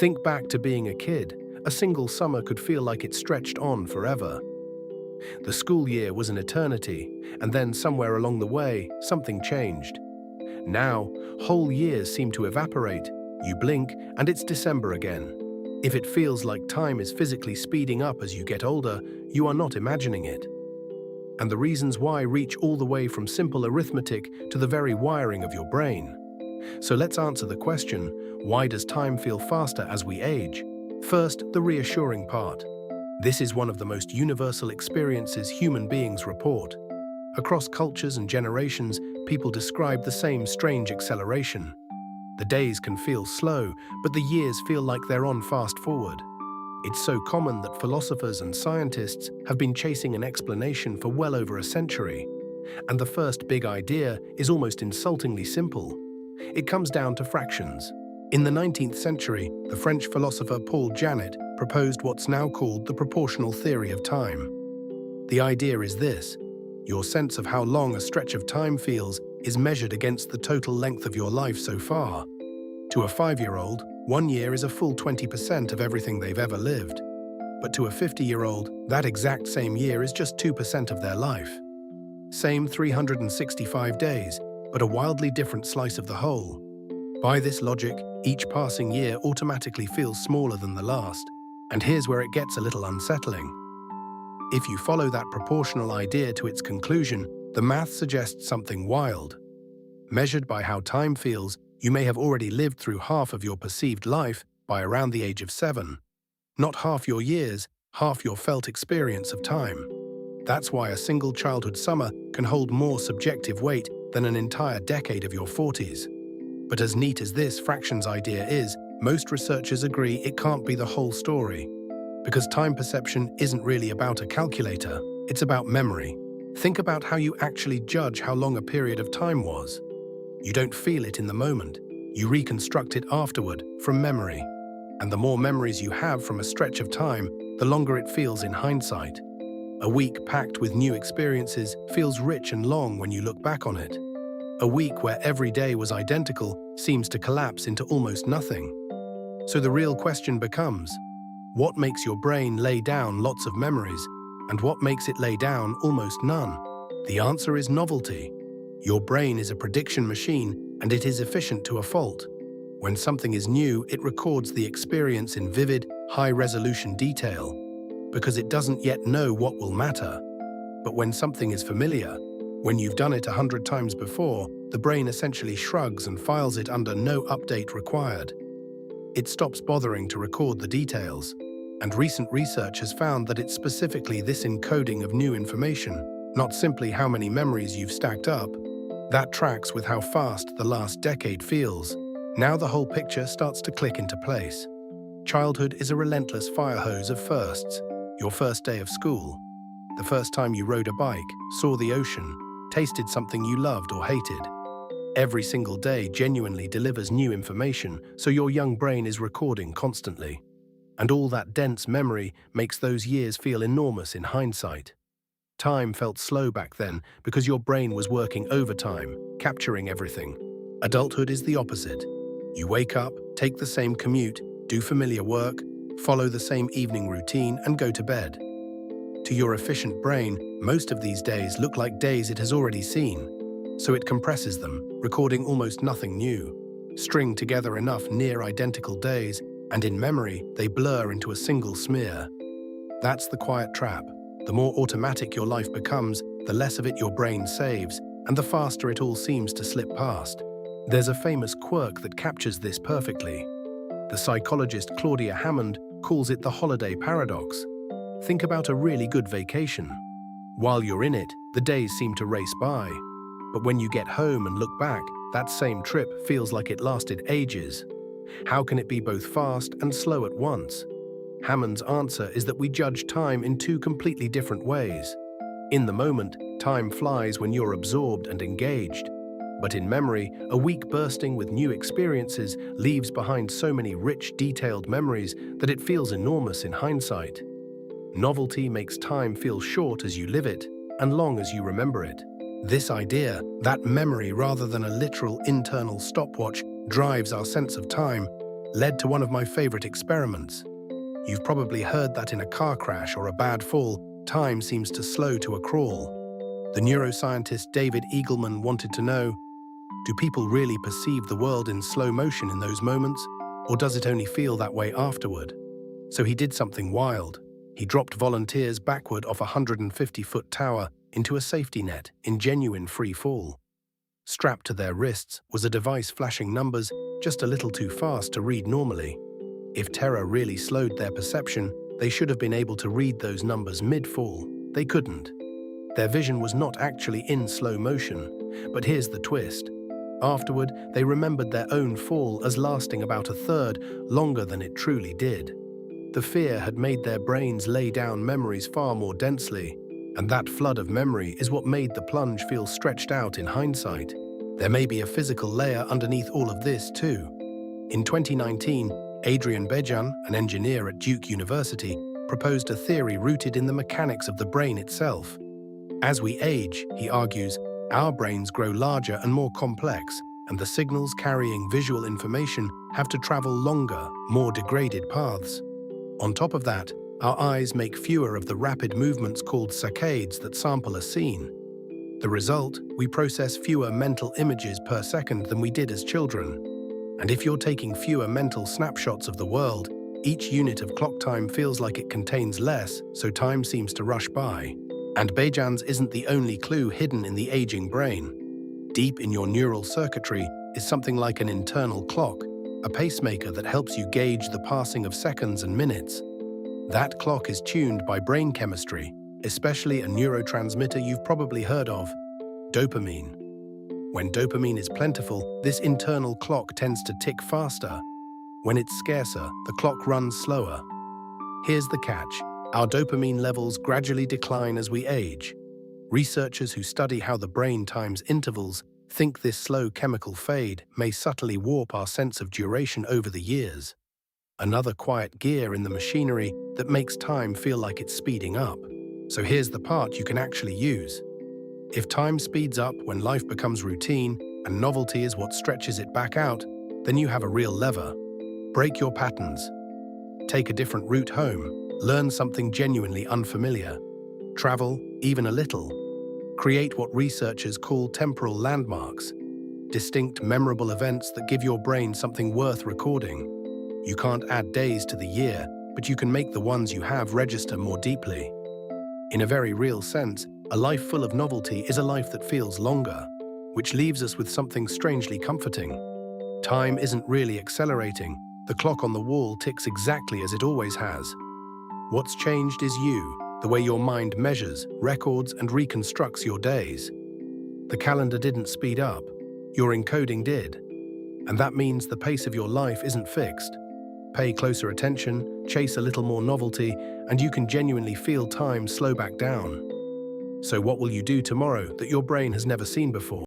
Think back to being a kid. A single summer could feel like it stretched on forever. The school year was an eternity, and then somewhere along the way, something changed. Now, whole years seem to evaporate. You blink, and it's December again. If it feels like time is physically speeding up as you get older, you are not imagining it. And the reasons why reach all the way from simple arithmetic to the very wiring of your brain. So let's answer the question, why does time feel faster as we age? First, the reassuring part. This is one of the most universal experiences human beings report. Across cultures and generations, people describe the same strange acceleration. The days can feel slow, but the years feel like they're on fast forward. It's so common that philosophers and scientists have been chasing an explanation for well over a century. And the first big idea is almost insultingly simple. It comes down to fractions. In the 19th century, the French philosopher Paul Janet proposed what's now called the proportional theory of time. The idea is this: your sense of how long a stretch of time feels is measured against the total length of your life so far. To a 5-year-old, 1 year is a full 20% of everything they've ever lived. But to a 50-year-old, that exact same year is just 2% of their life. Same 365 days, but a wildly different slice of the whole. By this logic, each passing year automatically feels smaller than the last. And here's where it gets a little unsettling. If you follow that proportional idea to its conclusion, the math suggests something wild. Measured by how time feels, you may have already lived through half of your perceived life by around the age of 7. Not half your years, half your felt experience of time. That's why a single childhood summer can hold more subjective weight than an entire decade of your 40s. But as neat as this fractions idea is, most researchers agree it can't be the whole story. Because time perception isn't really about a calculator, it's about memory. Think about how you actually judge how long a period of time was. You don't feel it in the moment. You reconstruct it afterward, from memory. And the more memories you have from a stretch of time, the longer it feels in hindsight. A week packed with new experiences feels rich and long when you look back on it. A week where every day was identical seems to collapse into almost nothing. So the real question becomes, what makes your brain lay down lots of memories, and what makes it lay down almost none? The answer is novelty. Your brain is a prediction machine, and it is efficient to a fault. When something is new, it records the experience in vivid, high-resolution detail, because it doesn't yet know what will matter. But when something is familiar, when you've done it 100 times before, the brain essentially shrugs and files it under no update required. It stops bothering to record the details, and recent research has found that it's specifically this encoding of new information, not simply how many memories you've stacked up, that tracks with how fast the last decade feels. Now the whole picture starts to click into place. Childhood is a relentless fire hose of firsts. Your first day of school, the first time you rode a bike, saw the ocean, tasted something you loved or hated. Every single day genuinely delivers new information, so your young brain is recording constantly. And all that dense memory makes those years feel enormous in hindsight. Time felt slow back then because your brain was working overtime, capturing everything. Adulthood is the opposite. You wake up, take the same commute, do familiar work, follow the same evening routine, and go to bed. To your efficient brain, most of these days look like days it has already seen. So it compresses them, recording almost nothing new. String together enough near-identical days, and in memory, they blur into a single smear. That's the quiet trap. The more automatic your life becomes, the less of it your brain saves, and the faster it all seems to slip past. There's a famous quirk that captures this perfectly. The psychologist Claudia Hammond calls it the holiday paradox. Think about a really good vacation. While you're in it, the days seem to race by. But when you get home and look back, that same trip feels like it lasted ages. How can it be both fast and slow at once? Hammond's answer is that we judge time in two completely different ways. In the moment, time flies when you're absorbed and engaged. But in memory, a week bursting with new experiences leaves behind so many rich, detailed memories that it feels enormous in hindsight. Novelty makes time feel short as you live it, and long as you remember it. This idea, that memory rather than a literal internal stopwatch, drives our sense of time. led to one of my favorite experiments. You've probably heard that in a car crash or a bad fall, time seems to slow to a crawl. The neuroscientist David Eagleman wanted to know, do people really perceive the world in slow motion in those moments, or does it only feel that way afterward? So he did something wild. He dropped volunteers backward off a 150-foot tower into a safety net in genuine free fall. Strapped to their wrists was a device flashing numbers just a little too fast to read normally. If terror really slowed their perception, they should have been able to read those numbers mid-fall. They couldn't. Their vision was not actually in slow motion. But here's the twist. Afterward, they remembered their own fall as lasting about a third longer than it truly did. The fear had made their brains lay down memories far more densely, and that flood of memory is what made the plunge feel stretched out in hindsight. There may be a physical layer underneath all of this too. In 2019, Adrian Bejan, an engineer at Duke University, proposed a theory rooted in the mechanics of the brain itself. As we age, he argues, our brains grow larger and more complex, and the signals carrying visual information have to travel longer, more degraded paths. On top of that, our eyes make fewer of the rapid movements called saccades that sample a scene. The result, we process fewer mental images per second than we did as children. And if you're taking fewer mental snapshots of the world, each unit of clock time feels like it contains less, so time seems to rush by. And Bejan's isn't the only clue hidden in the aging brain. Deep in your neural circuitry is something like an internal clock, a pacemaker that helps you gauge the passing of seconds and minutes. That clock is tuned by brain chemistry, especially a neurotransmitter you've probably heard of, dopamine. When dopamine is plentiful, this internal clock tends to tick faster. When it's scarcer, the clock runs slower. Here's the catch. Our dopamine levels gradually decline as we age. Researchers who study how the brain times intervals think this slow chemical fade may subtly warp our sense of duration over the years. Another quiet gear in the machinery that makes time feel like it's speeding up. So here's the part you can actually use. If time speeds up when life becomes routine and novelty is what stretches it back out, then you have a real lever. Break your patterns. Take a different route home. Learn something genuinely unfamiliar. Travel, even a little. Create what researchers call temporal landmarks, distinct, memorable events that give your brain something worth recording. You can't add days to the year, but you can make the ones you have register more deeply. In a very real sense, a life full of novelty is a life that feels longer, which leaves us with something strangely comforting. Time isn't really accelerating. The clock on the wall ticks exactly as it always has. What's changed is you, the way your mind measures, records, and reconstructs your days. The calendar didn't speed up, your encoding did. And that means the pace of your life isn't fixed. Pay closer attention, chase a little more novelty, and you can genuinely feel time slow back down. So what will you do tomorrow that your brain has never seen before?